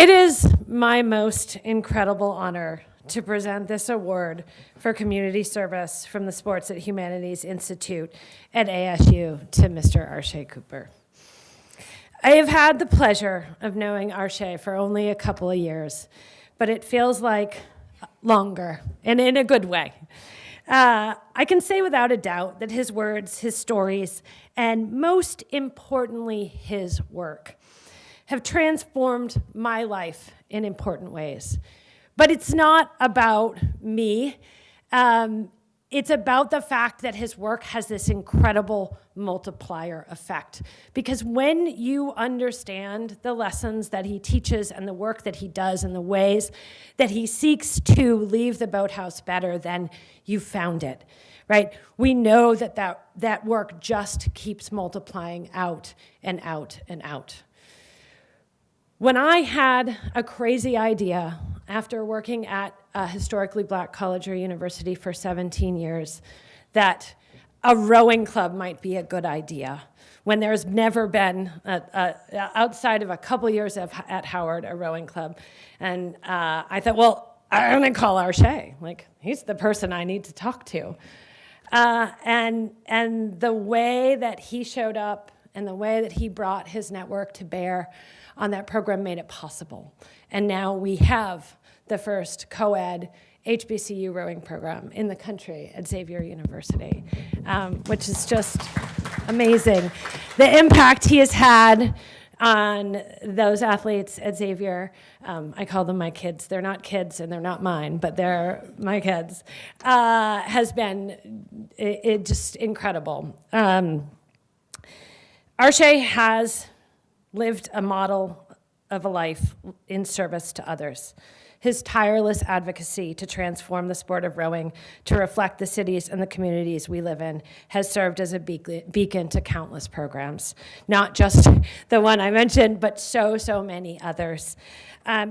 It is my most incredible honor to present this award for community service from the Sports at Humanities Institute at ASU to Mr. Arshay Cooper. I have had the pleasure of knowing Arshay for only a couple of years, but it feels like longer, and in a good way. I can say without a doubt that his words, his stories, and most importantly, his work have transformed my life in important ways. But it's not about me. It's about the fact that his work has this incredible multiplier effect. Because when you understand the lessons that he teaches and the work that he does and the ways that he seeks to leave the boathouse better than you found it, right? We know that work just keeps multiplying out and out and out. When I had a crazy idea after working at a historically black college or university for 17 years that a rowing club might be a good idea, when there's never been, outside of a couple years at Howard, a rowing club. And I thought, well, I'm gonna call Arshay. Like, he's the person I need to talk to. And the way that he showed up and the way that he brought his network to bear on that program made it possible. And now we have the first co-ed HBCU rowing program in the country at Xavier University, which is just amazing. The impact he has had on those athletes at Xavier, I call them my kids. They're not kids and they're not mine, but they're my kids, has been just incredible. Arshay has lived a model of a life in service to others. His tireless advocacy to transform the sport of rowing to reflect the cities and the communities we live in has served as a beacon to countless programs, not just the one I mentioned, but so many others.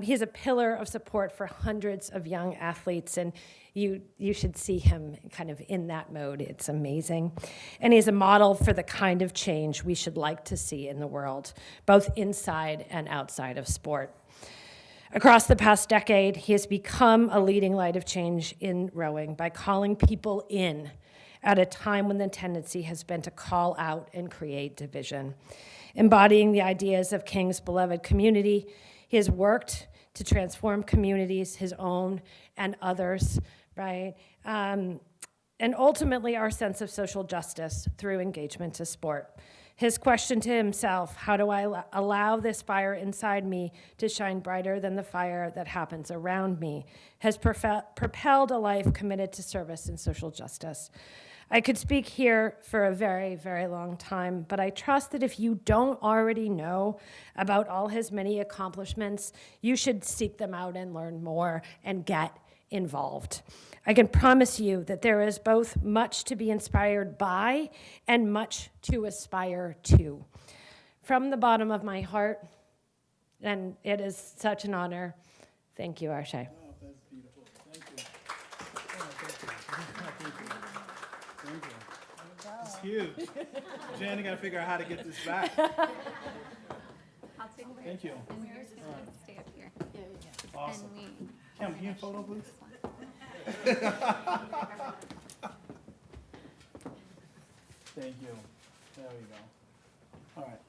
He's a pillar of support for hundreds of young athletes, and you should see him kind of in that mode. It's amazing. And he's a model for the kind of change we should like to see in the world, both inside and outside of sport. Across the past decade, he has become a leading light of change in rowing by calling people in at a time when the tendency has been to call out and create division. Embodying the ideas of King's beloved community, he has worked to transform communities, his own and others, right? And ultimately our sense of social justice through engagement to sport. His question to himself, how do I allow this fire inside me to shine brighter than the fire that happens around me, has propelled a life committed to service and social justice. I could speak here for a very, very long time, but I trust that if you don't already know about all his many accomplishments, you should seek them out and learn more and get involved. I can promise you that there is both much to be inspired by and much to aspire to. From the bottom of my heart, and it is such an honor, thank you, Arshay. Oh, that's beautiful. Thank you. Oh, thank you. Thank you. It's huge. Jen, you got to figure out how to get this back. I'll take it. Thank you. And yours is going to stay up here. Awesome. And Kim, can you photo, please? Thank you. There we go. All right.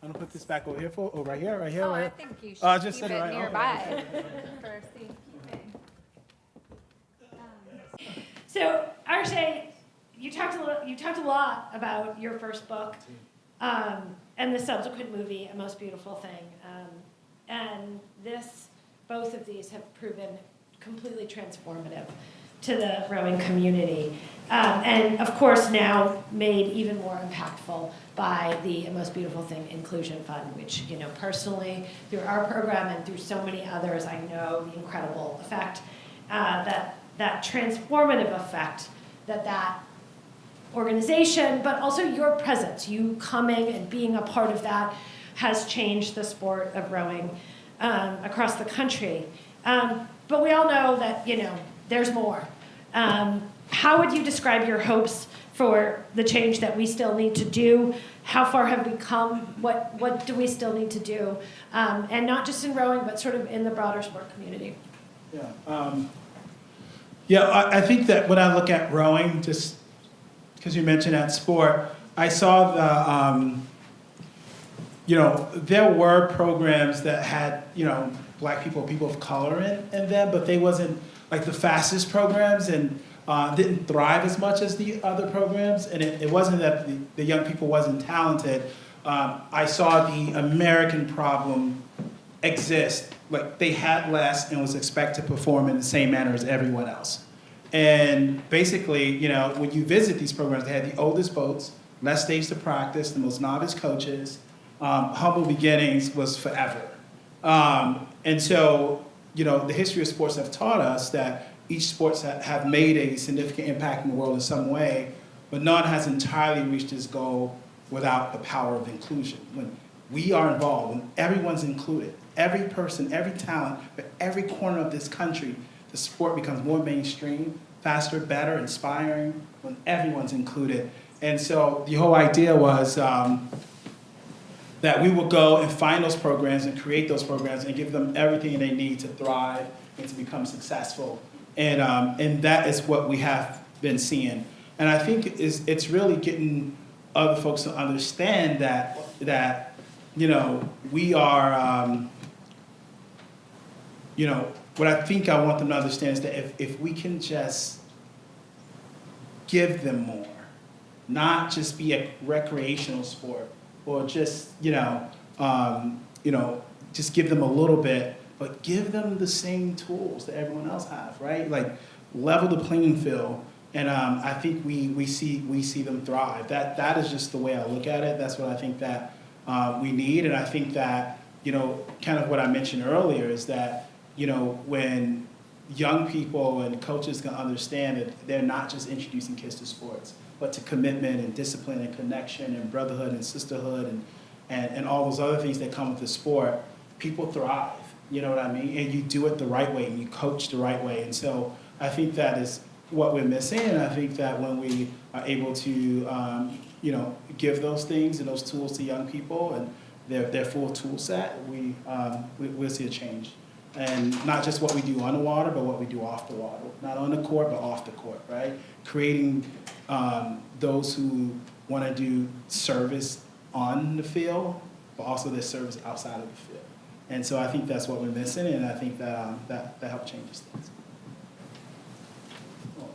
I'm gonna put this back over here right here, right here, Oh, right I here. think you should Just keep set it it right- nearby for safekeeping. So, Arshay, you talked a lot about your first book and the subsequent movie, A Most Beautiful Thing. And both of these have proven completely transformative to the rowing community. And of course now made even more impactful by the Most Beautiful Thing Inclusion Fund, which, personally, through our program and through so many others, I know the incredible effect, that transformative effect that organization, but also your presence, you coming and being a part of that, has changed the sport of rowing across the country. But we all know that, there's more. how would you describe your hopes for the change that we still need to do? How far have we come? What do we still need to do? And not just in rowing, but sort of in the broader sport community. I think that when I look at rowing, just because you mentioned that sport, I saw there were programs that had, Black people, people of color in them, but they wasn't like the fastest programs and didn't thrive as much as the other programs. And it wasn't that the young people wasn't talented. I saw the American problem exist. Like they had less and was expected to perform in the same manner as everyone else. And basically, when you visit these programs, they had the oldest boats, less days to practice, the most novice coaches, humble beginnings was forever. And so, the history of sports have taught us that each sports have made a significant impact in the world in some way, but none has entirely reached its goal without the power of inclusion. When we are involved, when everyone's included, every person, every talent, but every corner of this country, the sport becomes more mainstream, faster, better, inspiring, when everyone's included. And so the whole idea was that we will go and find those programs and create those programs and give them everything they need to thrive and to become successful. And that is what we have been seeing. And I think it's really getting other folks to understand that we are, what I think I want them to understand is that if we can just give them more, not just be a recreational sport, or just, just give them a little bit, but give them the same tools that everyone else have, right? Like level the playing field, and I think we see them thrive. That is just the way I look at it. That's what I think that we need, and I think that kind of what I mentioned earlier is that when young people and coaches can understand that they're not just introducing kids to sports, but to commitment and discipline and connection and brotherhood and sisterhood and all those other things that come with the sport, people thrive, you know what I mean? And you do it the right way and you coach the right way. And so I think that is what we're missing, and I think that when we are able to, give those things and those tools to young people and their full tool set, we'll see a change. And not just what we do on the water, but what we do off the water. Not on the court, but off the court, right? Creating those who want to do service on the field, but also their service outside of the field. And so I think that's what we're missing, and I think that that helps change things. Oh,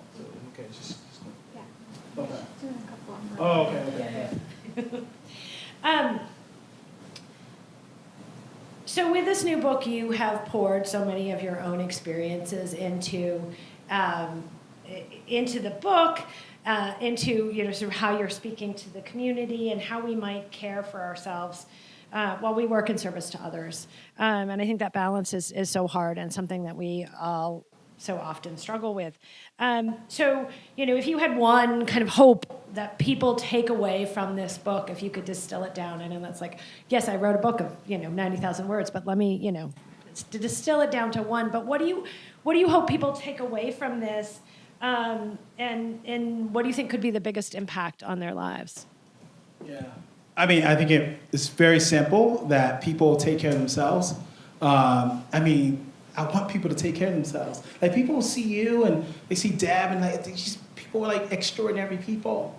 okay, just Yeah. okay. Doing a couple of Oh, okay. So with this new book, you have poured so many of your own experiences into the book, into sort of how you're speaking to the community and how we might care for ourselves while we work in service to others. And I think that balance is so hard and something that we all so often struggle with. So, if you had one kind of hope that people take away from this book, if you could distill it down, and that's like, yes, I wrote a book of 90,000 words, but let me to distill it down to one. But what do you hope people take away from this, and what do you think could be the biggest impact on their lives? Yeah, I mean, I think it's very simple that people take care of themselves. I want people to take care of themselves. Like, people see you and they see Deb and like these people are like extraordinary people,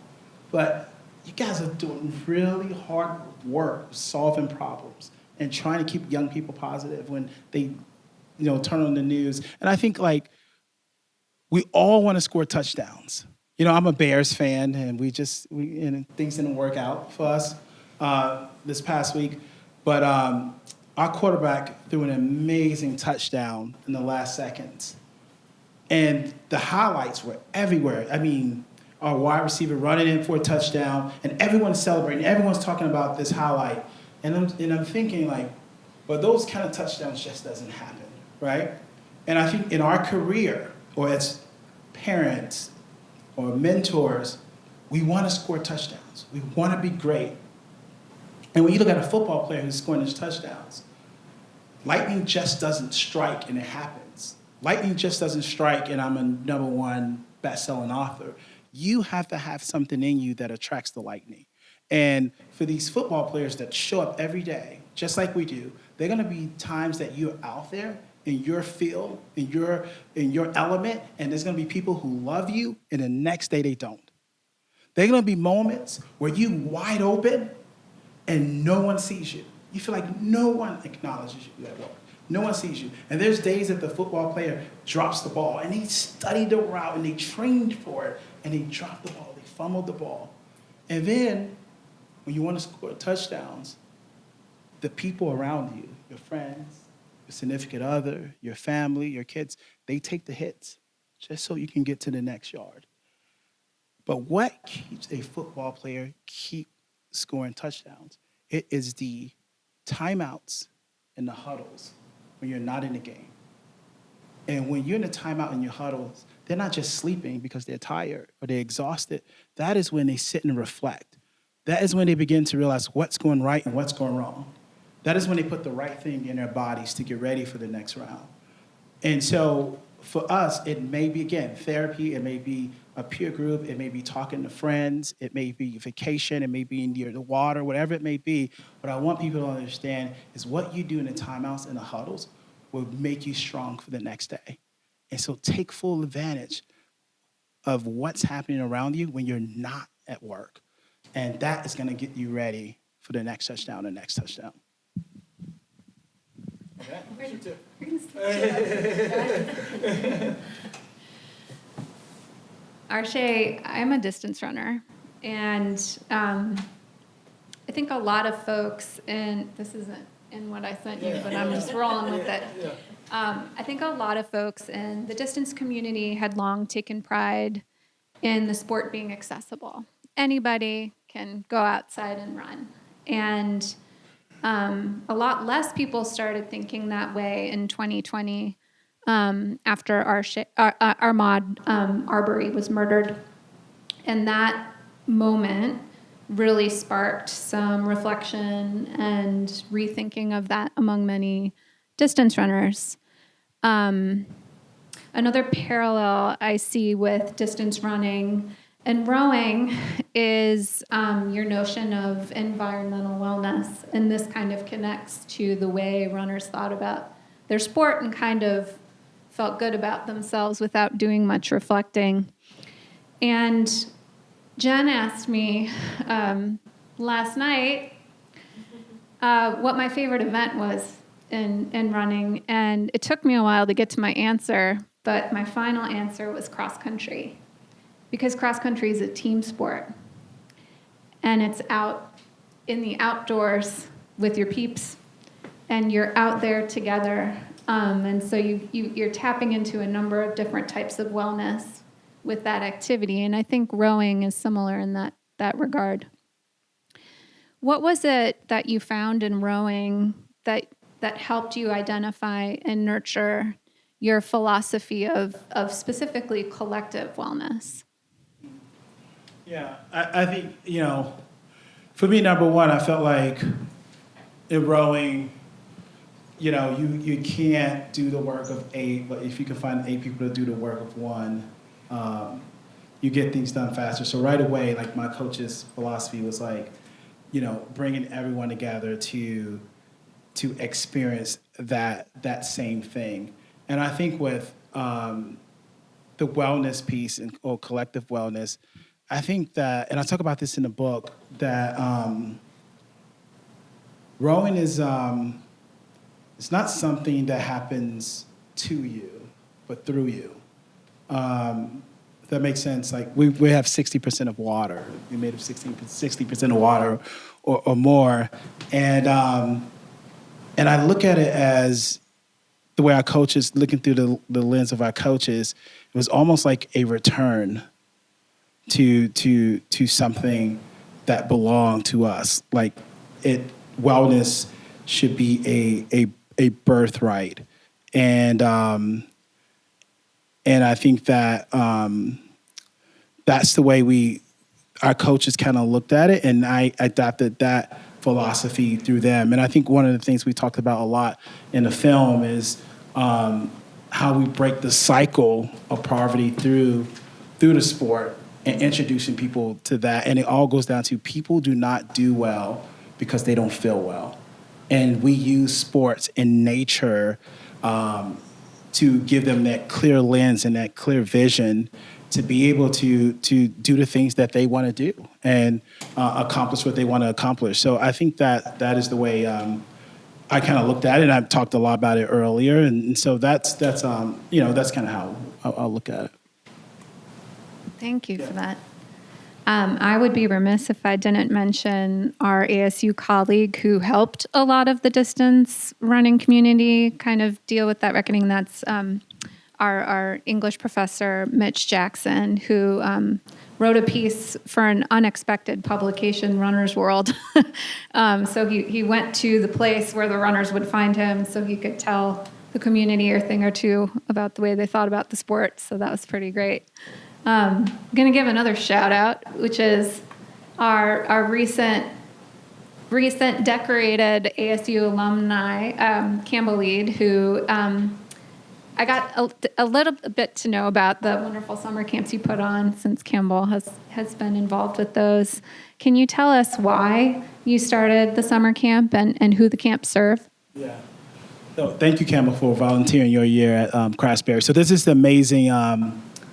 but you guys are doing really hard work solving problems and trying to keep young people positive when they, turn on the news. And I think we all want to score touchdowns. I'm a Bears fan, and things didn't work out for us this past week, but our quarterback threw an amazing touchdown in the last seconds. And the highlights were everywhere. I mean, our wide receiver running in for a touchdown, and everyone's celebrating. Everyone's talking about this highlight. And I'm thinking, well, those kind of touchdowns just doesn't happen, right? And I think in our career, or as parents or mentors, we want to score touchdowns. We want to be great. And when you look at a football player who's scoring his touchdowns, lightning just doesn't strike and it happens. Lightning just doesn't strike and I'm a number one best-selling author, you have to have something in you that attracts the lightning. And for these football players that show up every day, just like we do, there are going to be times that you're out there in your field, in your element, and there's going to be people who love you, and the next day they don't. There are going to be moments where you wide open and no one sees you. You feel like no one acknowledges you at work. No one sees you. And there's days that the football player drops the ball, and they studied the route, and they trained for it, and they dropped the ball, they fumbled the ball. And then, when you want to score touchdowns, the people around you, your friends, your significant other, your family, your kids, they take the hits just so you can get to the next yard. But what keeps a football player keep scoring touchdowns? It is the timeouts and the huddles when you're not in the game. And when you're in a timeout and your huddles, they're not just sleeping because they're tired or they're exhausted. That is when they sit and reflect. That is when they begin to realize what's going right and what's going wrong. That is when they put the right thing in their bodies to get ready for the next round. And so for us, it may be, again, therapy, it may be a peer group, it may be talking to friends, it may be vacation, it may be near the water, whatever it may be. What I want people to understand is what you do in the timeouts and the huddles will make you strong for the next day. And so take full advantage of what's happening around you when you're not at work. And that is going to get you ready for the next touchdown, the next touchdown. Arshay, I'm a distance runner, and I think a lot of folks, and this isn't in what I sent you, but I'm just rolling with it. I think a lot of folks in the distance community had long taken pride in the sport being accessible. Anybody can go outside and run. And a lot less people started thinking that way in 2020 after Ahmaud Arbery was murdered. And that moment really sparked some reflection and rethinking of that among many distance runners. Another parallel I see with distance running and rowing is your notion of environmental wellness. And this kind of connects to the way runners thought about their sport and kind of felt good about themselves without doing much reflecting. And Jen asked me last night what my favorite event was in running. And it took me a while to get to my answer, but my final answer was cross country. Because cross country is a team sport. And it's out in the outdoors with your peeps. And you're out there together. And so you're tapping into a number of different types of wellness with that activity. And I think rowing is similar in that regard. What was it that you found in rowing that helped you identify and nurture your philosophy of specifically collective wellness? Yeah, I think, for me, number one, I felt like in rowing, you can't do the work of 8, but if you can find 8 people to do the work of 1, you get things done faster. So right away, like my coach's philosophy was like, bringing everyone together to experience that same thing. And I think with the wellness piece or collective wellness, I think that, and I talk about this in the book, that rowing is it's not something that happens to you, but through you. If that makes sense. Like we have 60% of water. We're made of 60% of water or more. And I look at it as the way our coaches, looking through the lens of our coaches, it was almost like a return to something that belonged to us. Like wellness should be a birthright. And I think that that's the way our coaches kind of looked at it, and I adopted that philosophy through them. And I think one of the things we talked about a lot in the film is how we break the cycle of poverty through through the sport and introducing people to that. And it all goes down to people do not do well because they don't feel well. And we use sports and nature to give them that clear lens and that clear vision to be able to do the things that they want to do and accomplish what they want to accomplish. So I think that is the way I kind of looked at it. I've talked a lot about it earlier, and so that's kind of how I'll look at it. Thank you for that. I would be remiss if I didn't mention our ASU colleague who helped a lot of the distance running community kind of deal with that reckoning. That's our English professor, Mitch Jackson, who wrote a piece for an unexpected publication, Runner's World. So he went to the place where the runners would find him so he could tell the community a thing or two about the way they thought about the sport. So that was pretty great. I'm going to give another shout out, which is our recent decorated ASU alumni, Campbell Lead, who I got a little bit to know about the wonderful summer camps you put on since Campbell has been involved with those. Can you tell us why you started the summer camp and who the camp serve? Yeah. So thank you, Campbell, for volunteering your year at Craftsberry. So this is the amazing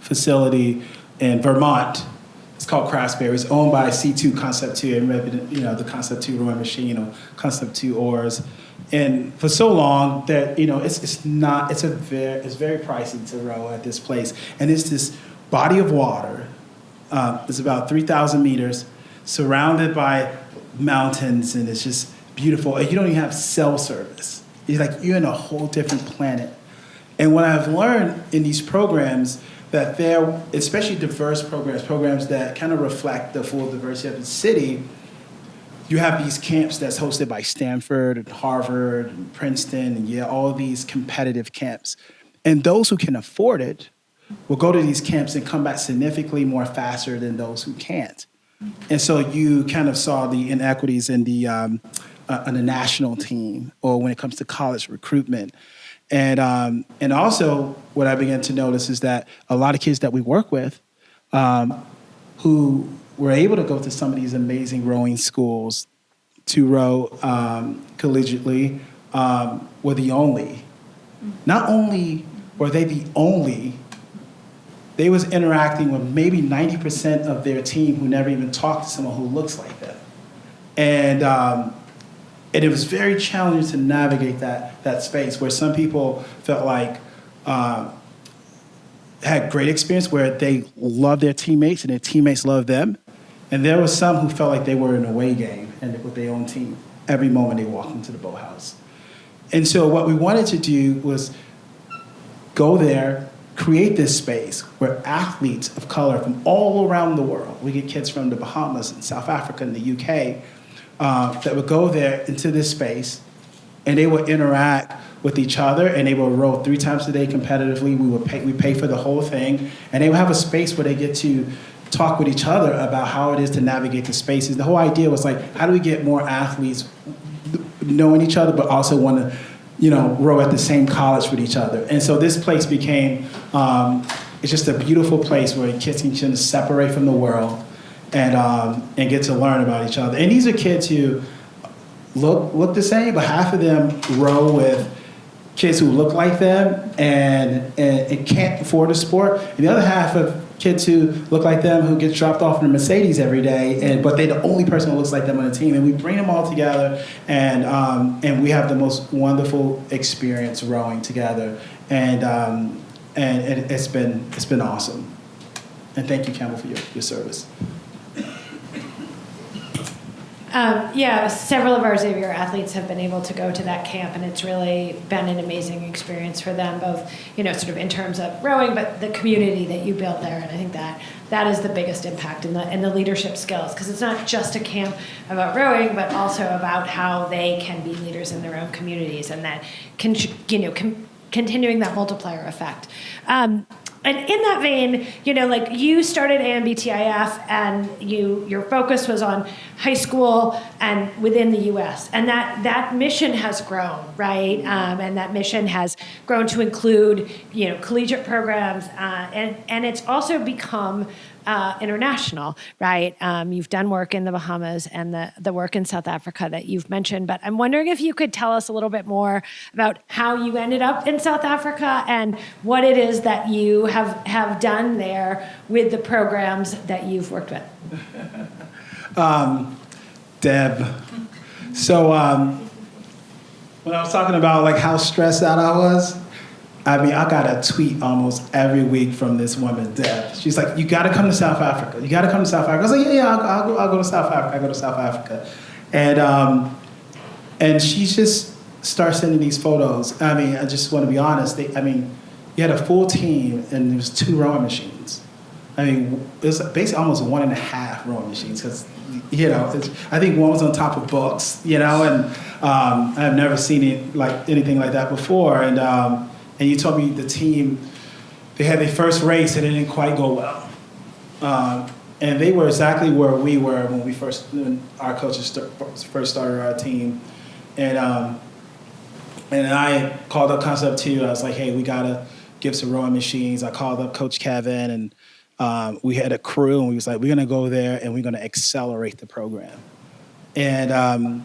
facility in Vermont. It's called Craftsberry. It's owned by C2 Concept 2, and the Concept 2 rowing machine, Concept 2 oars. And for so long that it's very pricey to row at this place. And it's this body of water. It's about 3,000 meters, surrounded by mountains, and it's just beautiful. And you don't even have cell service. It's like you're in a whole different planet. And what I've learned in these programs, that they're especially diverse programs that kind of reflect the full diversity of the city. You have these camps that's hosted by Stanford and Harvard and Princeton and Yale, all of these competitive camps. And those who can afford it will go to these camps and come back significantly more faster than those who can't. And so you kind of saw the inequities in the national team or when it comes to college recruitment. And also what I began to notice is that a lot of kids that we work with who were able to go to some of these amazing rowing schools to row collegiately were the only. Not only were they the only, they was interacting with maybe 90% of their team who never even talked to someone who looks like them. And it was very challenging to navigate that space where some people felt like had great experience where they loved their teammates and their teammates loved them. And there was some who felt like they were in an away game and with their own team every moment they walked into the boathouse. And so what we wanted to do was go there, create this space where athletes of color from all around the world, we get kids from the Bahamas and South Africa and the UK, that would go there into this space, and they would interact with each other, and they would row 3 times a day competitively. We pay for the whole thing, and they would have a space where they get to talk with each other about how it is to navigate the spaces. The whole idea was like, how do we get more athletes knowing each other, but also want to, row at the same college with each other? And so this place became, it's just a beautiful place where kids can separate from the world and get to learn about each other. And these are kids who look the same, but half of them row with kids who look like them and can't afford a sport. And the other half of kids who look like them who get dropped off in a Mercedes every day, but they're the only person who looks like them on the team. And we bring them all together, and we have the most wonderful experience rowing together. And it's been awesome. And thank you, Campbell, for your service. Several of our Xavier athletes have been able to go to that camp, and it's really been an amazing experience for them, both, sort of in terms of rowing, but the community that you build there. And I think that is the biggest impact in the leadership skills, because it's not just a camp about rowing, but also about how they can be leaders in their own communities, and that continuing that multiplier effect. And in that vein, like you started AMBTIF and your focus was on high school and within the U.S. And that mission has grown, right? And that mission has grown to include, collegiate programs, and it's also become international, right? You've done work in the Bahamas and the work in South Africa that you've mentioned, but I'm wondering if you could tell us a little bit more about how you ended up in South Africa and what it is that you have done there with the programs that you've worked with. Deb, so when I was talking about like how stressed out I was, I got a tweet almost every week from this woman, Deb. She's like, "You got to come to South Africa. You got to come to South Africa." I was like, "Yeah, I'll go to South Africa. I go to South Africa," and she just starts sending these photos. I just want to be honest. You had a full team and there was 2 rowing machines. It was basically almost 1.5 rowing machines because, I think one was on top of books, and I've never seen it like anything like that before. And you told me the team, they had their first race and it didn't quite go well. And they were exactly where we were when our coaches first started our team. And I called up Concept 2. I was like, hey, we got to give some rowing machines. I called up Coach Kevin and we had a crew and we was like, we're going to go there and we're going to accelerate the program. And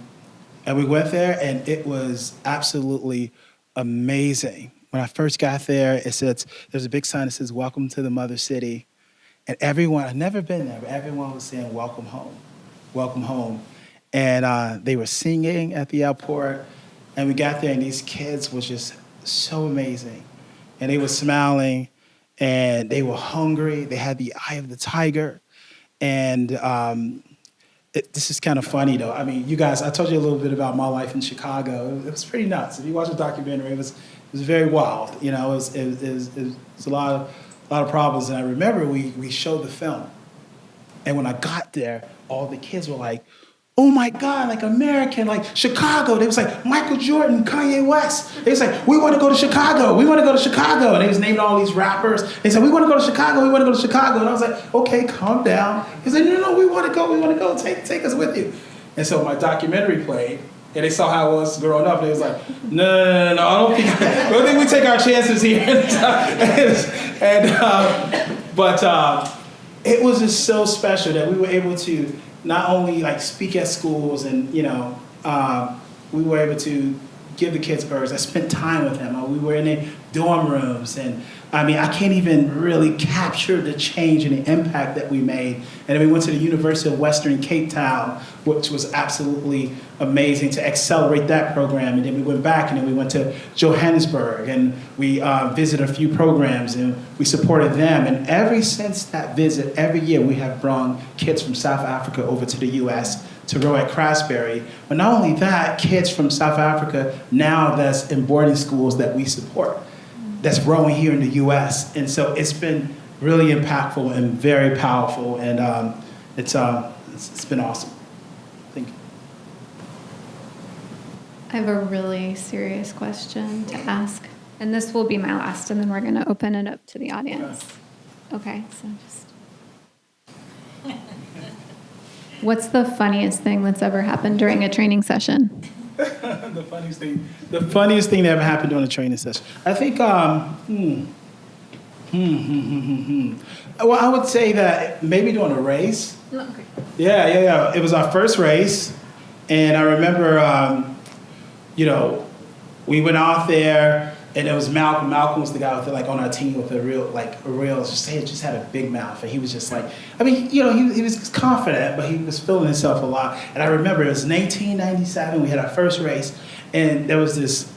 we went there and it was absolutely amazing. When I first got there, there's a big sign that says, "Welcome to the Mother City." And everyone, I've never been there, but everyone was saying, "Welcome home, welcome home." And they were singing at the airport. And we got there and these kids was just so amazing. And they were smiling and they were hungry. They had the eye of the tiger. And this is kind of funny though. You guys, I told you a little bit about my life in Chicago. It was pretty nuts. If you watch the documentary, it was very wild. It was a lot of problems. And I remember we showed the film. And when I got there, all the kids were like, "Oh my God, like American, like Chicago." They was like, Michael Jordan, Kanye West. They was like, "We want to go to Chicago. We want to go to Chicago." And they was naming all these rappers. They said, "We want to go to Chicago. We want to go to Chicago." And I was like, "Okay, calm down." He said, No, we want to go. We want to go. Take us with you. And so my documentary played. And they saw how I was growing up. And they was like, no, I don't think we take our chances here. But it was just so special that we were able to not only like speak at schools and, we were able to give the kids birds. I spent time with them. We were in their dorm rooms. And I can't even really capture the change and the impact that we made. And then we went to the University of Western Cape Town, which was absolutely amazing to accelerate that program. And then we went back and then we went to Johannesburg and we visited a few programs and we supported them. And ever since that visit, every year we have brought kids from South Africa over to the US to row at Craftsbury. But not only that, kids from South Africa now that's in boarding schools that we support, that's rowing here in the US. And so it's been really impactful and very powerful. And it's been awesome. Thank you. I have a really serious question to ask. And this will be my last, and then we're going to open it up to the audience. Okay, so just... What's the funniest thing that's ever happened during a training session? The funniest thing that ever happened during a training session. I think, well, I would say that maybe during a race. Okay. Yeah. It was our first race. And I remember, we went out there and it was Malcolm. Malcolm was the guy on our team with a real, just had a big mouth. And he was just like, he was confident, but he was feeling himself a lot. And I remember it was 1997, we had our first race, and there was this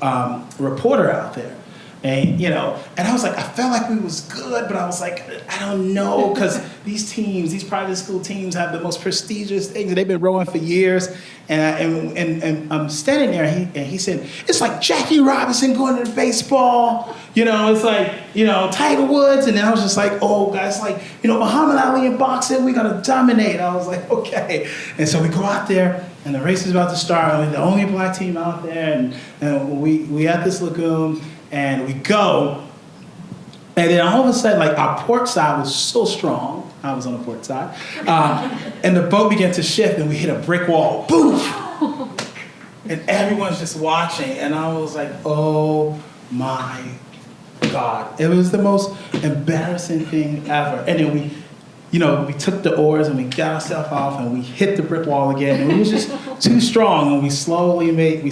reporter out there. And, and I was like, I felt like we was good, but I was like, I don't know, because these private school teams have the most prestigious things, and they've been rowing for years. And I'm standing there, and he said, it's like Jackie Robinson going to the baseball, it's like, Tiger Woods. And then I was just like, oh, guys, like, Muhammad Ali in boxing, we're going to dominate. I was like, okay. And so we go out there, and the race is about to start. We're the only black team out there, and we at this lagoon, and we go, And then all of a sudden, like our port side was so strong. I was on the port side. And the boat began to shift and we hit a brick wall. Boom! And everyone's just watching. And I was like, oh my God. It was the most embarrassing thing ever. And then we took the oars and we got ourselves off and we hit the brick wall again. And it was just too strong. And we slowly made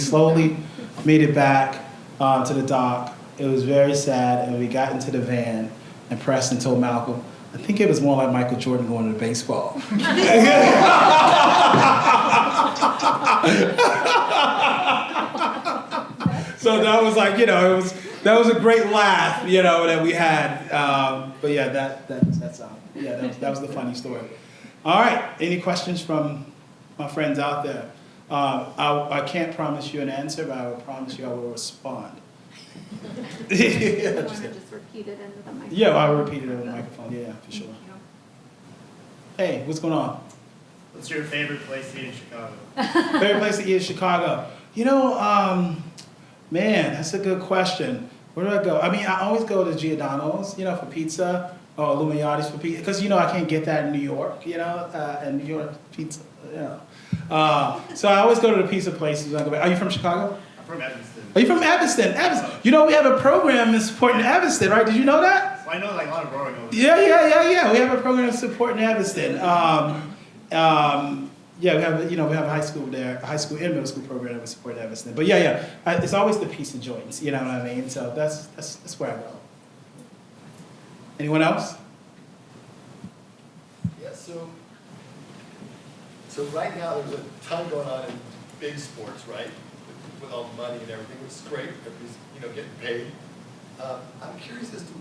it back to the dock. It was very sad, and we got into the van, and Preston told Malcolm, I think it was more like Michael Jordan going to baseball. So that was like, that was a great laugh, that we had. But yeah, that was the funny story. All right, any questions from my friends out there? I can't promise you an answer, but I will promise you I will respond. You want to just repeat it into the microphone? Yeah, I'll repeat it over the microphone. Yeah, for sure. Hey, what's going on? What's your favorite place to eat in Chicago? Favorite place to eat in Chicago? Man, that's a good question. Where do I go? I mean, I always go to Giordano's, for pizza, or Illuminati's for pizza, because, I can't get that in New York, and New York pizza, So I always go to the pizza places. Are you from Chicago? I'm from Evanston. Are you from Evanston? Evanston. We have a program in supporting Evanston, right? Did you know that? So I know like a lot of growing over. Yeah. We have a program supporting Evanston. We have a high school there, high school and middle school program that we support Evanston. But it's always the pizza joints. You know what I mean? So that's where I go. Anyone else? Yeah. So right now there's a ton going on in big sports, right? With all the money and everything, which is great. Everybody's getting paid. I'm curious as to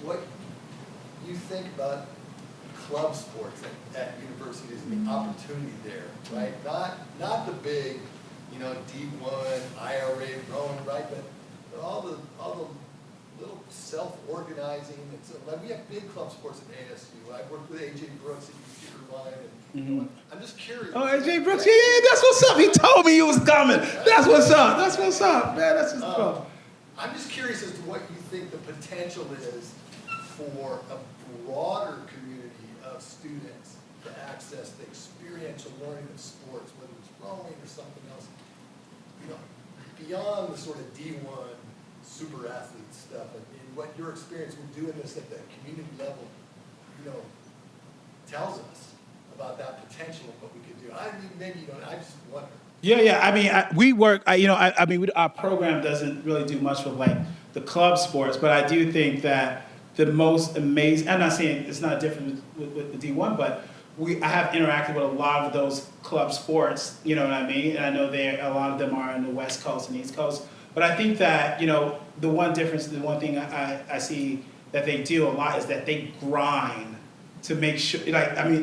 what you think about club sports at universities and the opportunity there, right? Not the big, D1, IRA rowing, right? But all the little self-organizing. Like we have big club sports at ASU. I worked with AJ Brooks at Computer Line, and I'm just curious. Oh, AJ Brooks, yeah, that's what's up. He told me you was coming. That's what's up. Man. That's what's up. I'm just curious as to what you think the potential is for a broader community of students to access the experiential learning of sports, whether it's rowing or something else, beyond the sort of D1 super athlete stuff, and what your experience with doing this at the community level, tells us about that potential of what we could do. I just wonder. Yeah. I mean, we work. Our program doesn't really do much with like the club sports, but I do think that the most amazing. I'm not saying it's not different with the D1, but I have interacted with a lot of those club sports. You know what I mean? And I know a lot of them are on the West Coast and East Coast. But I think that the one difference, the one thing I see that they do a lot is that they grind to make sure,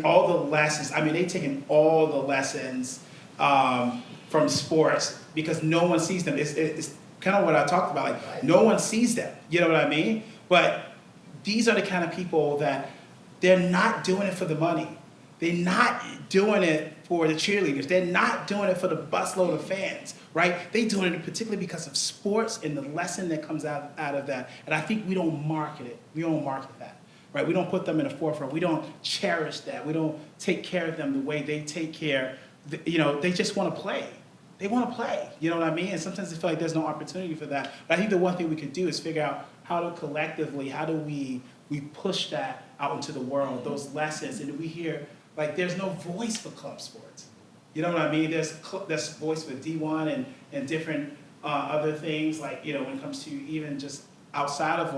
all the lessons. They've taken all the lessons from sports because no one sees them. It's kind of what I talked about. No one sees them. You know what I mean? But these are the kind of people that they're not doing it for the money. They're not doing it for the cheerleaders. They're not doing it for the busload of fans, right? They're doing it particularly because of sports and the lesson that comes out of that. And I think we don't market it. We don't market that, right? We don't put them in the forefront. We don't cherish that. We don't take care of them the way they take care. They just want to play. They want to play. You know what I mean? And sometimes they feel like there's no opportunity for that. But I think the one thing we could do is figure out how to collectively, how do we push that out into the world, those lessons. And we hear, there's no voice for club sports. You know what I mean? There's voice for D1 and different other things, when it comes to even just outside of,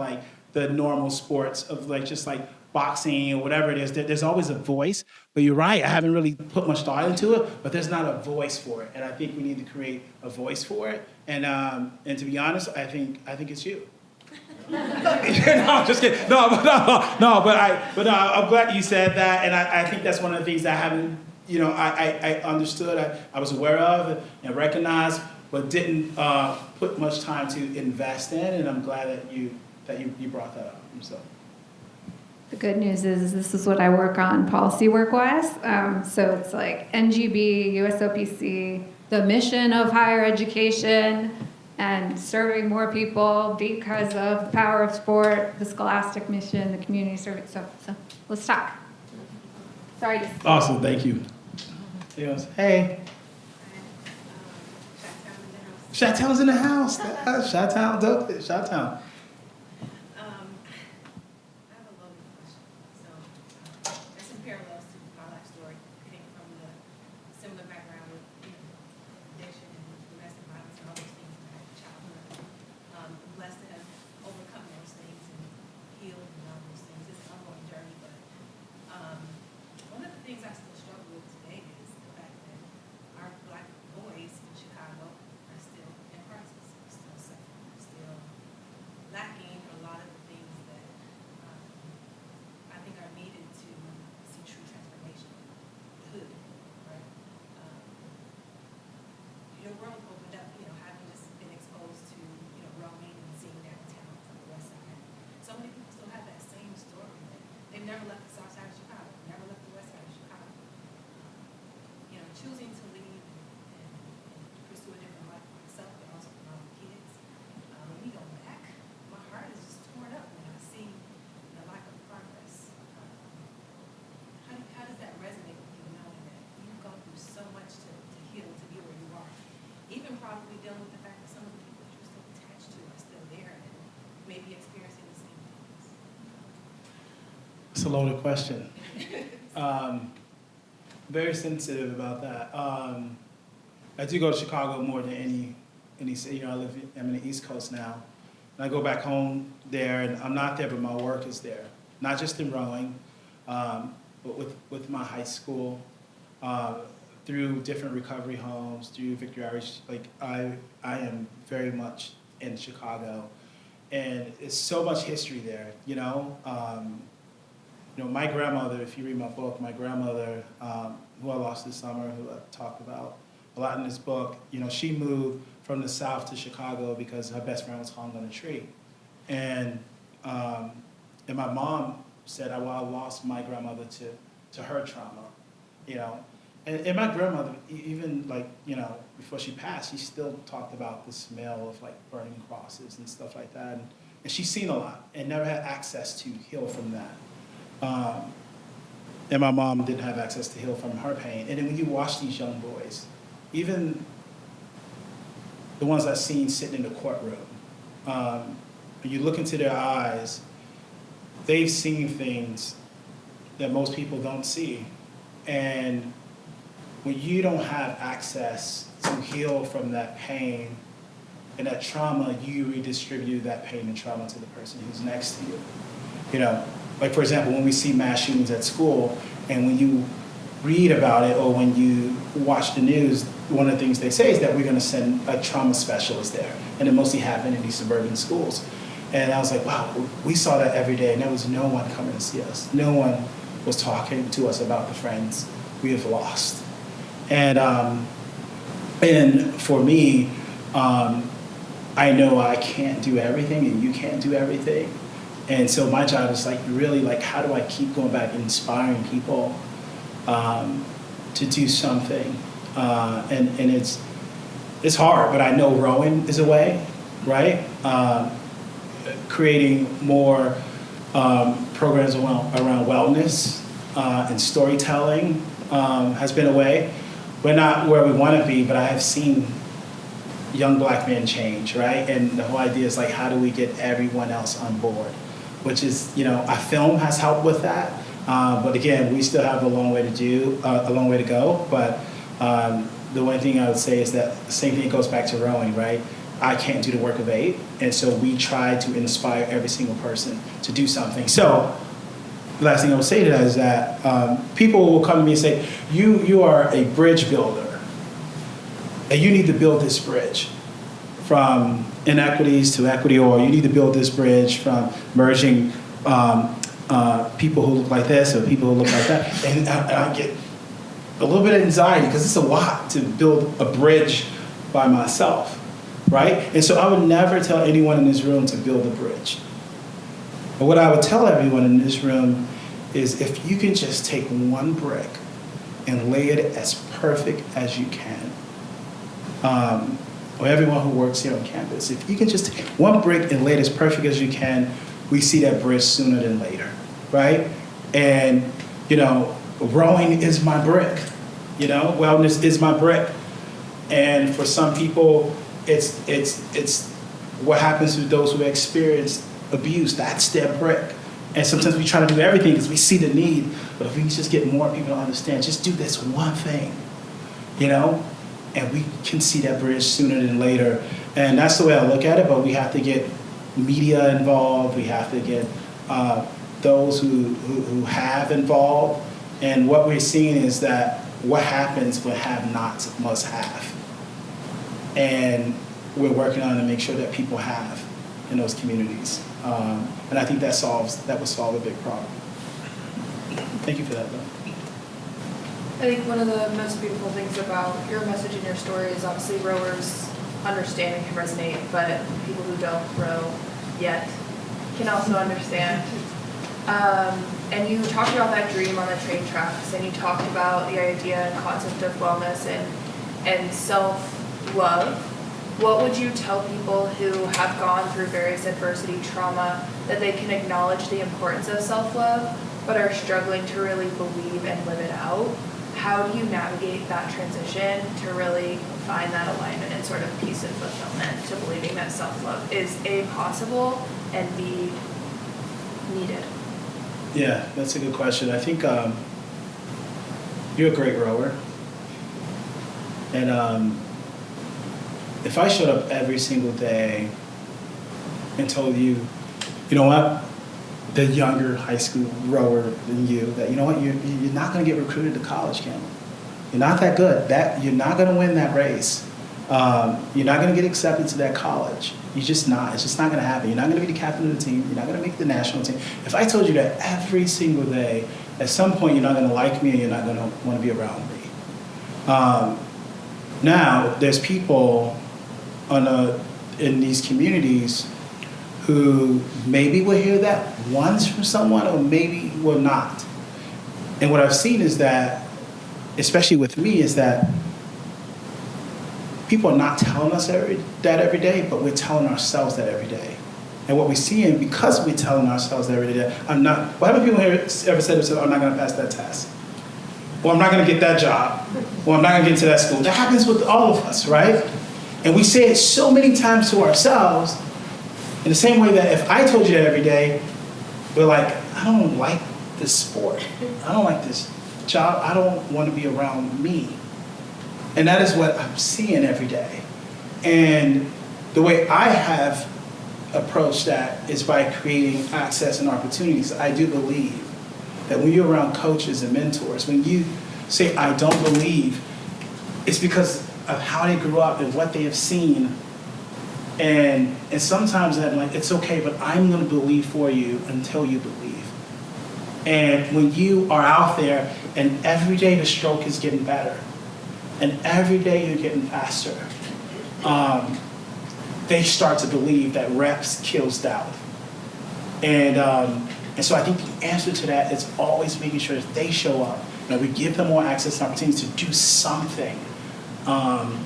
the normal sports of, just boxing or whatever it is. There's always a voice. But you're right, I haven't really put much thought into it, but there's not a voice for it. And I think we need to create a voice for it. And to be honest, I think it's you. No, I'm just kidding. But I'm glad you said that, and I think that's one of the things that I haven't, I understood, I was aware of and recognized, but didn't put much time to invest in, and I'm glad that you brought that up. So. The good news is this is what I work on policy work-wise. So it's NGB, USOPC, the mission of higher education, and serving more people because of the power of sport, the scholastic mission, the community service. So let's talk. Sorry to. Awesome, thank you. Yes. Hey. Chi-Town's in the house. Chi-Town, dope. Chi-Town. I have a loaded question. So, there's some parallels to my life story. Came from the similar background with addiction and domestic violence and all those things in my childhood. I'm blessed to have overcome those things and healed and all those things. It's an ongoing journey, but one of the things I still struggle with today is the fact that our Black boys in Chicago are still in crisis, still suffering, still lacking a lot of the things that I think are needed to see true transformation in the hood, right? Your world opened up, having just been exposed to, roaming and seeing downtown from the west side. So many people still have that same story that they've never left the south side of Chicago, never left the west side of Chicago. Choosing to leave and pursue a different life for myself, but also for my own kids. When we go back, my heart is just torn up when I see the lack of progress. How does that resonate with you, knowing that you've gone through so much to heal, to be where you are? Even probably dealing with the fact that some of the people that you're still attached to are still there and maybe experiencing the same things. It's a loaded question. Very sensitive about that. I do go to Chicago more than any city. I'm in the East Coast now. And I go back home there, and I'm not there, but my work is there. Not just in rowing, but with my high school, through different recovery homes, through Victory Irish. Like, I am very much in Chicago. And it's so much history there, my grandmother, if you read my book, my grandmother, who I lost this summer, who I talked about a lot in this book, she moved from the South to Chicago because her best friend was hung on a tree. And my mom said, well, I lost my grandmother to her trauma, And my grandmother, even before she passed, she still talked about the smell of burning crosses and stuff like that. And she's seen a lot and never had access to heal from that. And my mom didn't have access to heal from her pain. And then when you watch these young boys, even the ones I've seen sitting in the courtroom, when you look into their eyes, they've seen things that most people don't see. And when you don't have access to heal from that pain and that trauma, you redistribute that pain and trauma to the person who's next to you. Like, for example, when we see mass shootings at school, and when you read about it or when you watch the news, one of the things they say is that we're going to send a trauma specialist there. And it mostly happened in these suburban schools. And I was like, wow, we saw that every day, and there was no one coming to see us. No one was talking to us about the friends we have lost. And for me, I know I can't do everything, and you can't do everything. And so my job is really how do I keep going back and inspiring people to do something? And it's hard, but I know rowing is a way, right? Creating more programs around wellness and storytelling has been a way. We're not where we want to be, but I have seen young Black men change, right? And the whole idea is how do we get everyone else on board? Which is, a film has helped with that. But again, we still have a long way to go. But the one thing I would say is that the same thing goes back to rowing, right? I can't do the work of 8. And so we try to inspire every single person to do something. So the last thing I would say to that is that people will come to me and say, you are a bridge builder, and you need to build this bridge from inequities to equity, or you need to build this bridge from merging people who look like this or people who look like that. And I get a little bit of anxiety because it's a lot to build a bridge by myself, right? And so I would never tell anyone in this room to build a bridge. But what I would tell everyone in this room is if you can just take one brick and lay it as perfect as you can, or everyone who works here on campus. If you can just take one brick and lay it as perfect as you can, we see that bridge sooner than later, right? And, rowing is my brick, wellness is my brick. And for some people, it's what happens to those who experience abuse. That's their brick. And sometimes we try to do everything because we see the need, but if we can just get more people to understand, just do this one thing, and we can see that bridge sooner than later. And that's the way I look at it, but we have to get media involved. We have to get those who have involved. And what we're seeing is that what happens when have-nots must have. And we're working on to make sure that people have in those communities. And I think that would solve a big problem. Thank you for that, though. I think one of the most beautiful things about your message and your story is obviously rowers understand and can resonate, but people who don't row yet can also understand. And you talked about that dream on the train tracks, and you talked about the idea and concept of wellness and self-love. What would you tell people who have gone through various adversity, trauma, that they can acknowledge the importance of self-love, but are struggling to really believe and live it out? How do you navigate that transition to really find that alignment and sort of peace and fulfillment to believing that self-love is A, possible, and B, needed? Yeah, that's a good question. I think you're a great rower. And if I showed up every single day and told you, you know what, the younger high school rower than you, that you know what, you're not going to get recruited to college, Cameron. You're not that good. You're not going to win that race. You're not going to get accepted to that college. You're just not. It's just not going to happen. You're not going to be the captain of the team. You're not going to make the national team. If I told you that every single day, at some point you're not going to like me and you're not going to want to be around me. Now, there's people in these communities who maybe will hear that once from someone or maybe will not. And what I've seen is that, especially with me, is that people are not telling us that every day, but we're telling ourselves that every day. And what we're seeing, because we're telling ourselves that every day, what have people here ever said to themselves, I'm not going to pass that test? Or I'm not going to get that job? Or I'm not going to get into that school? That happens with all of us, right? And we say it so many times to ourselves, in the same way that if I told you that every day, we're like, I don't like this sport. I don't like this job. I don't want to be around me. And that is what I'm seeing every day. And the way I have approached that is by creating access and opportunities. I do believe that when you're around coaches and mentors, when you say, I don't believe, it's because of how they grew up and what they have seen. And sometimes I'm like, it's okay, but I'm going to believe for you until you believe. And when you are out there and every day the stroke is getting better and every day you're getting faster, they start to believe that reps kills doubt. And so I think the answer to that is always making sure that they show up. We give them more access and opportunities to do something. And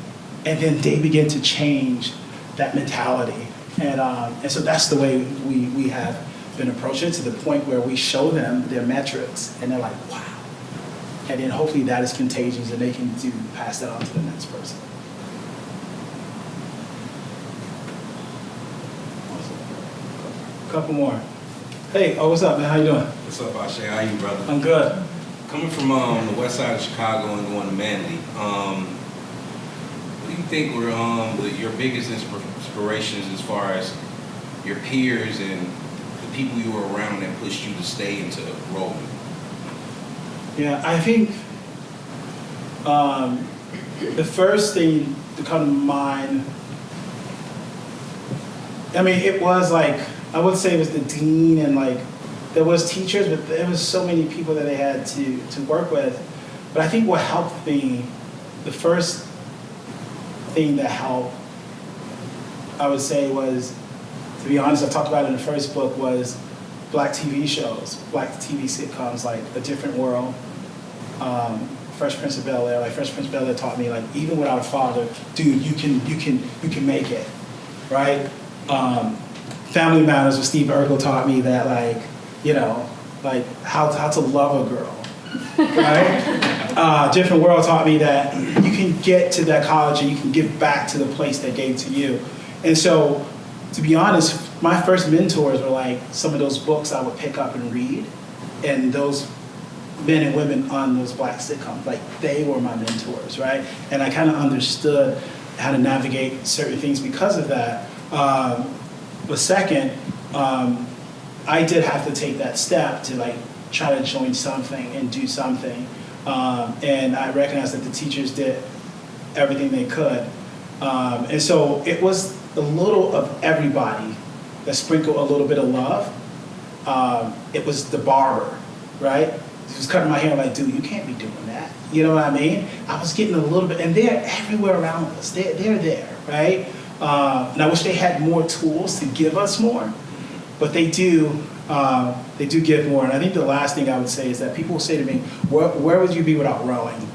then they begin to change that mentality. And so that's the way we have been approaching it, to the point where we show them their metrics and they're like, wow. And then hopefully that is contagious and they can pass that on to the next person. Couple more. Hey, what's up, man? How you doing? What's up, Arshay? How you, brother? I'm good. Coming from the west side of Chicago and going to Manly, what do you think were your biggest inspirations as far as your peers and the people you were around that pushed you to stay into rowing? Yeah, I think the first thing to come to mind, I mean, it was like, I would say it was the dean, and like there was teachers, but there was so many people that they had to work with. But I think what helped me, the first thing that helped, I would say, was, to be honest, I talked about it in the first book, was Black TV shows, Black TV sitcoms like A Different World, Fresh Prince of Bel-Air. Like Fresh Prince of Bel-Air taught me, like, even without a father, dude, you can make it, right? Family Matters with Steve Urkel taught me that, like, you know, like how to love a girl, right? Different World taught me that you can get to that college and you can give back to the place that gave to you. And so, to be honest, my first mentors were like some of those books I would pick up and read, and those men and women on those Black sitcoms, like they were my mentors, right? And I kind of understood how to navigate certain things because of that. But second, I did have to take that step to like try to join something and do something. And I recognized that the teachers did everything they could. And so it was a little of everybody that sprinkled a little bit of love. It was the barber, right? He was cutting my hair like, dude, you can't be doing that. You know what I mean? I was getting a little bit, and they're everywhere around us. They're there, right? And I wish they had more tools to give us more, but they do give more. And I think the last thing I would say is that people say to me, where would you be without rowing?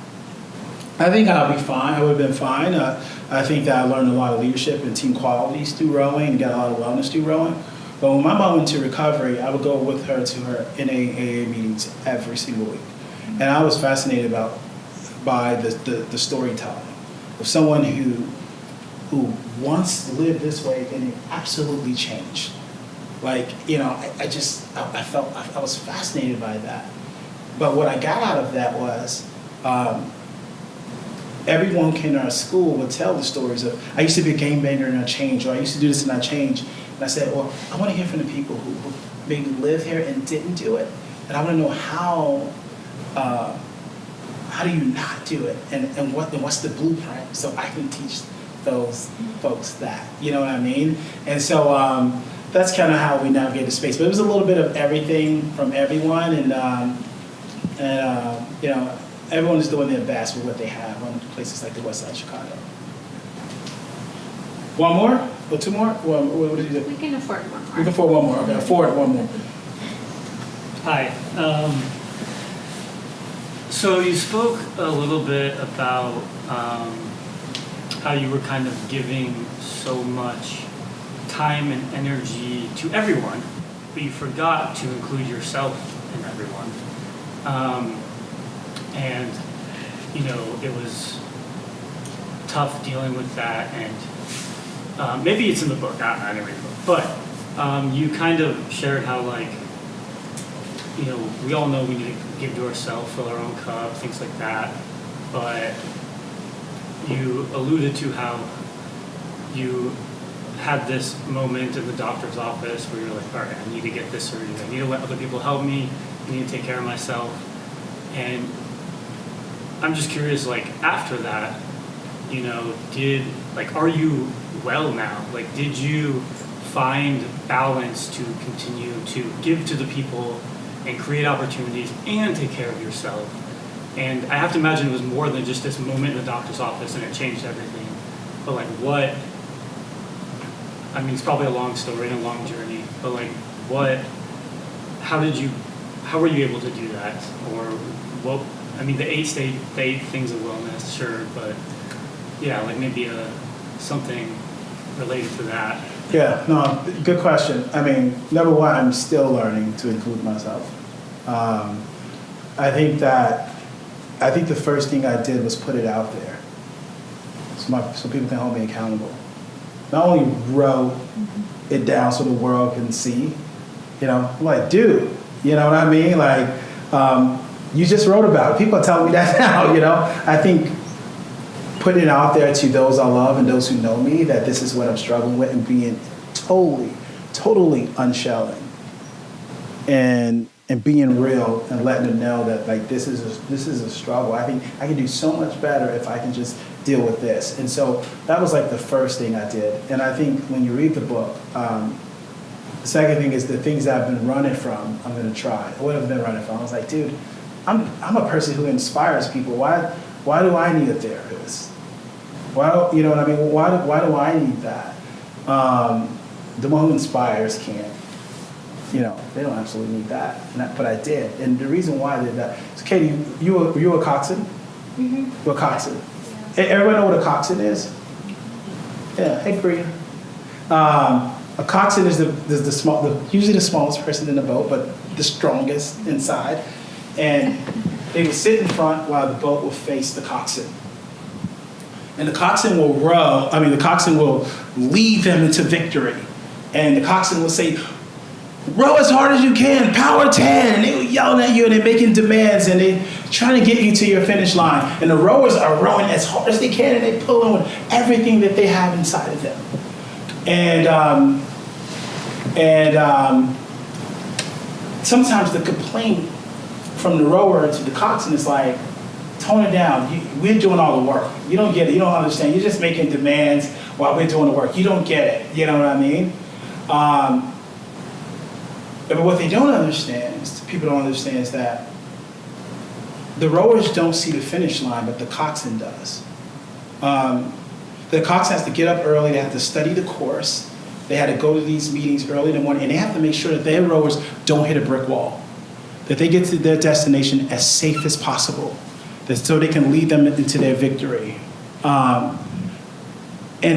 I think I'll be fine. I would have been fine. I think that I learned a lot of leadership and team qualities through rowing and got a lot of wellness through rowing. But when my mom went to recovery, I would go with her to her NAA meetings every single week. And I was fascinated by the storytelling of someone who once lived this way and it absolutely changed. Like, you know, I was fascinated by that. But what I got out of that was, everyone in our school would tell the stories of, I used to be a game banger and I changed, or I used to do this and I changed. And I said, well, I want to hear from the people who maybe live here and didn't do it. And I want to know how do you not do it? And what's the blueprint so I can teach those folks that, you know what I mean? And so that's kind of how we navigate the space. But it was a little bit of everything from everyone, and you know, everyone is doing their best with what they have on places like the West Side of Chicago. One more? Or two more? What did you do? We can afford one more. We can afford one more. Okay, afford one more. Hi. So you spoke a little bit about how you were kind of giving so much time and energy to everyone, but you forgot to include yourself in everyone. And, you know, it was tough dealing with that, and maybe it's in the book, I didn't read the book, but you kind of shared how, like, you know, we all know we need to give to ourselves, fill our own cup, things like that, but you alluded to how you had this moment in the doctor's office where you're like, all right, I need to get this surgery, I need to let other people help me, I need to take care of myself. And I'm just curious, like, after that, you know, are you well now? Like, did you find balance to continue to give to the people and create opportunities and take care of yourself? And I have to imagine it was more than just this moment in the doctor's office and it changed everything. But like I mean, it's probably a long story and a long journey, but like how were you able to do that? Or I mean, the 8 things of wellness, sure, but yeah, like maybe something related to that. Yeah, no, good question. I mean, number one, I'm still learning to include myself. I think the first thing I did was put it out there, so people can hold me accountable. Not only wrote it down so the world can see, you know, I'm like, dude, you know what I mean? Like, you just wrote about it. People are telling me that now, you know? I think putting it out there to those I love and those who know me, that this is what I'm struggling with, and being totally unshelling and being real and letting them know that, like, this is a struggle. I think I can do so much better if I can just deal with this. And so that was like the first thing I did. And I think when you read the book, the second thing is the things that I've been running from, I'm gonna try. What have I been running from? I was like, dude, I'm a person who inspires people. Why do I need a therapist? You know what I mean? Why do I need that? The one who inspires can't. You know, they don't absolutely need that. But I did. And the reason why I did that is, Katie, you were a coxswain? What coxswain? Everyone know what a coxswain is? Yeah, hey Bria. A coxswain is usually the smallest person in the boat, but the strongest inside. And they would sit in front while the boat will face the coxswain. And the coxswain will the coxswain will lead them into victory. And the coxswain will say, row as hard as you can, power 10. And they were yelling at you and they're making demands and they're trying to get you to your finish line. And the rowers are rowing as hard as they can and they pull on everything that they have inside of them. And sometimes the complaint from the rower to the coxswain is like, tone it down. We're doing all the work. You don't get it. You don't understand. You're just making demands while we're doing the work. You don't get it. You know what I mean? But what they don't understand, people don't understand, is that the rowers don't see the finish line, but the coxswain does. The coxswain has to get up early. They have to study the course. They had to go to these meetings early in the morning, and they have to make sure that their rowers don't hit a brick wall, that they get to their destination as safe as possible, so they can lead them into their victory. And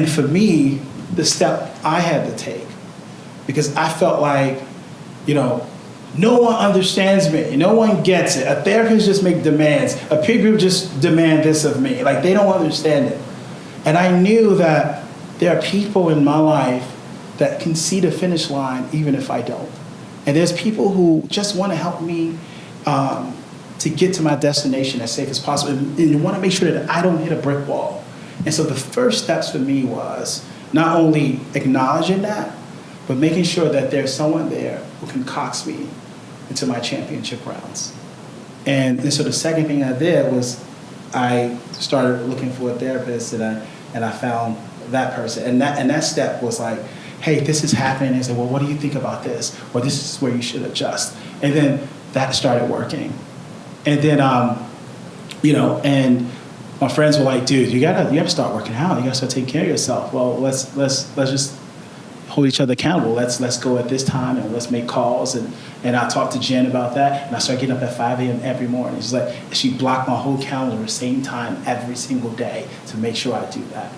for me, the step I had to take, because I felt like, no one understands me. No one gets it. A therapist just make demands. A peer group just demand this of me. Like, they don't understand it. And I knew that there are people in my life that can see the finish line even if I don't. And there's people who just want to help me to get to my destination as safe as possible. And want to make sure that I don't hit a brick wall. And so the first steps for me was not only acknowledging that, but making sure that there's someone there who can coax me into my championship rounds. And so the second thing I did was I started looking for a therapist, and I found that person. And that step was like, hey, this is happening. And I said, well, what do you think about this? Or this is where you should adjust. And then that started working. And then, and my friends were like, dude, you gotta start working out. You gotta start taking care of yourself. Well, let's just hold each other accountable. Let's go at this time and let's make calls. And I talked to Jen about that, and I started getting up at 5 a.m. every morning. She's like, she blocked my whole calendar at the same time every single day to make sure I do that.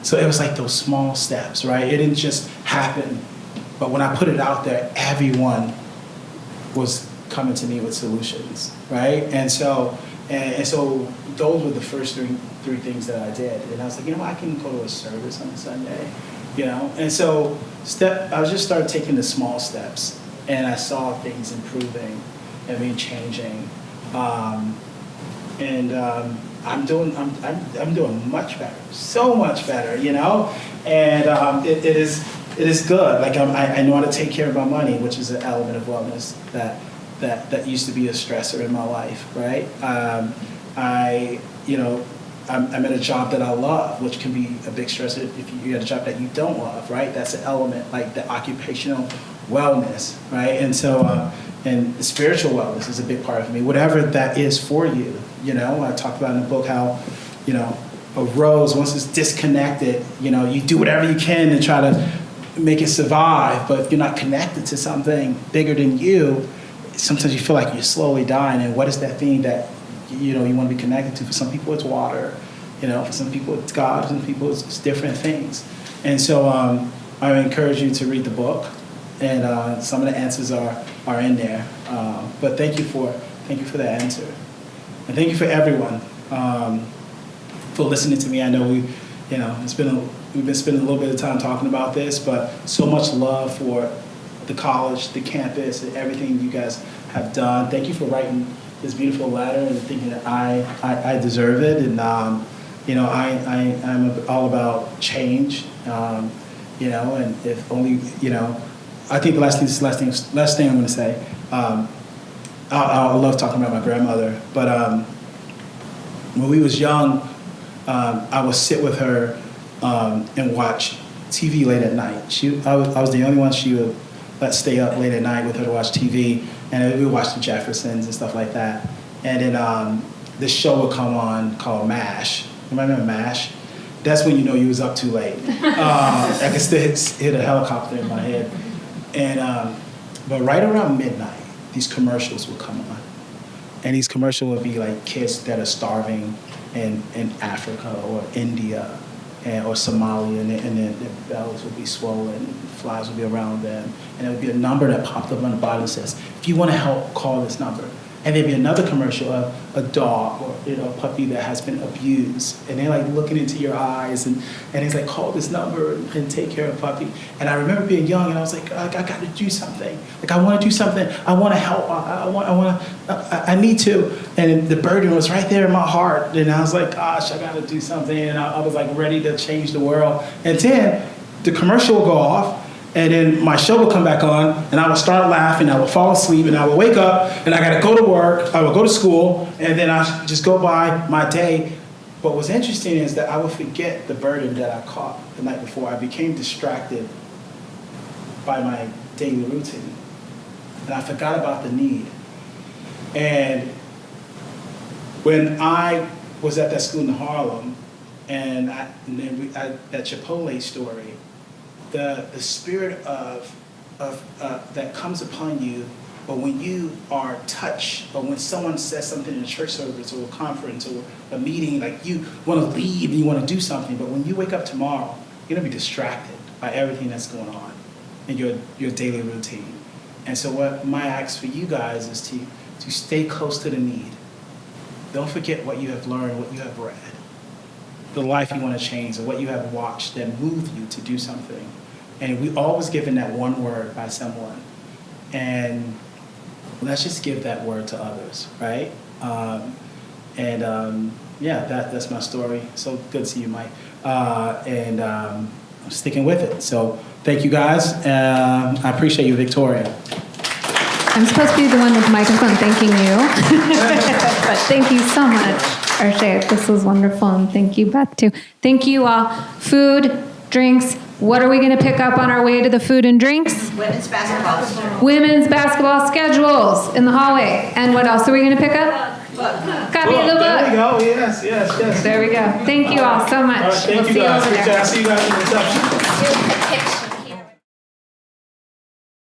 So it was like those small steps, right? It didn't just happen, but when I put it out there, everyone was coming to me with solutions, right? And so those were the first three things that I did. And I was like, I can go to a service on a Sunday, And so I just started taking the small steps, and I saw things improving and changing. I'm doing much better, so much better, And it is good. Like I know how to take care of my money, which is an element of wellness that used to be a stressor in my life, right? I'm at a job that I love, which can be a big stressor if you're at a job that you don't love, right? That's an element, like the occupational wellness, right? And so, and spiritual wellness is a big part of me, whatever that is for you, I talked about in the book how, a rose, once it's disconnected, you do whatever you can to try to make it survive, but if you're not connected to something bigger than you, sometimes you feel like you're slowly dying. And what is that thing that you want to be connected to? For some people it's water, for some people it's God, for some people it's different things. And so I encourage you to read the book, and some of the answers are in there. But thank you for the answer, and thank you for everyone for listening to me. I know we've been spending a little bit of time talking about this, but so much love for the college, the campus, and everything you guys have done. Thank you for writing this beautiful letter and thinking that I deserve it. And I'm all about change. And if only I think the last thing I'm going to say. I love talking about my grandmother, but when we was young, I would sit with her and watch TV late at night. I was the only one she would let stay up late at night with her to watch TV, and we would watch the Jeffersons and stuff like that. And then this show would come on called MASH. Remember MASH? That's when you was up too late. I could still hit a helicopter in my head. And but right around midnight, these commercials would come on. And these commercials would be like kids that are starving in Africa or India or Somalia, and then their bellies would be swollen, flies would be around them, and there would be a number that popped up on the bottom that says, if you want to help, call this number. And there'd be another commercial of a dog or a puppy that has been abused, and they're like looking into your eyes, and he's like, call this number and take care of the puppy. And I remember being young, and I was like, I got to do something. Like I want to do something. I want to help. I need to. And the burden was right there in my heart, and I was like, gosh, I got to do something. And I was like ready to change the world. And then the commercial would go off. And then my show would come back on, and I would start laughing, I would fall asleep, and I would wake up, and I gotta go to work, I would go to school, and then I just go by my day. But what's interesting is that I would forget the burden that I caught the night before. I became distracted by my daily routine, and I forgot about the need. And when I was at that school in Harlem, and that Chipotle story, the spirit of that comes upon you, but when you are touched, or when someone says something in a church service or a conference or a meeting, like you want to leave and you want to do something, but when you wake up tomorrow, you're going to be distracted by everything that's going on in your daily routine. And so what my ask for you guys is to stay close to the need. Don't forget what you have learned, what you have read, the life you want to change, or what you have watched that moved you to do something. And we always given that one word by someone. And let's just give that word to others, right? Yeah, that's my story. So good to see you, Mike. I'm sticking with it. So thank you guys. I appreciate you, Victoria. I'm supposed to be the one with the microphone thanking you. But thank you so much, Arshay. This was wonderful, and thank you, Beth, too. Thank you all. Food, drinks. What are we going to pick up on our way to the food and drinks? Women's basketball. Women's basketball schedules in the hallway. And what else are we going to pick up? Copy of the book. There we go. Yes. There we go. Thank you all so much. All right, thank you guys. Good job. See you guys in the reception.